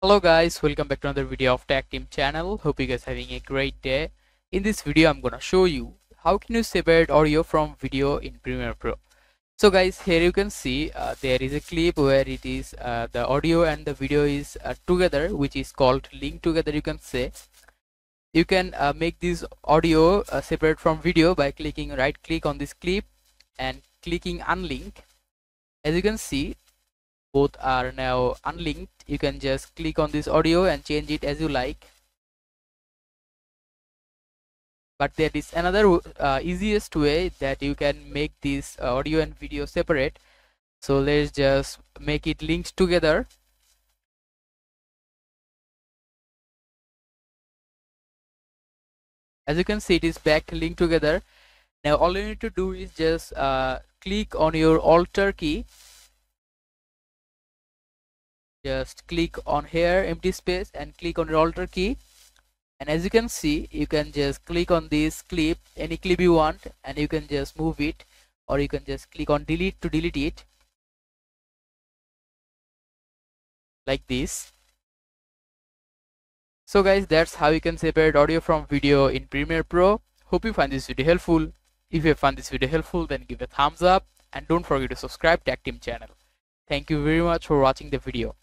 Hello guys, welcome back to another video of Tactim channel. Hope you guys having a great day. In this video I'm gonna show you how can you separate audio from video in Premiere Pro. So guys, here you can see there is a clip where it is the audio and the video is together, which is called link together. You can say you can make this audio separate from video by clicking right click on this clip and clicking unlink. As you can see, both are now unlinked. You can just click on this audio and change it as you like, but there is another easiest way that you can make this audio and video separate. So let's just make it linked together. As you can see, it is back linked together. Now all you need to do is just click on your Alt key. Just click on here empty space and click on your Alt key, and as you can see, you can just click on this clip, any clip you want, and you can just move it, or you can just click on delete to delete it, like this. So guys, that's how you can separate audio from video in Premiere Pro. Hope you find this video helpful. If you found this video helpful, then give a thumbs up and don't forget to subscribe to Tactim channel. Thank you very much for watching the video.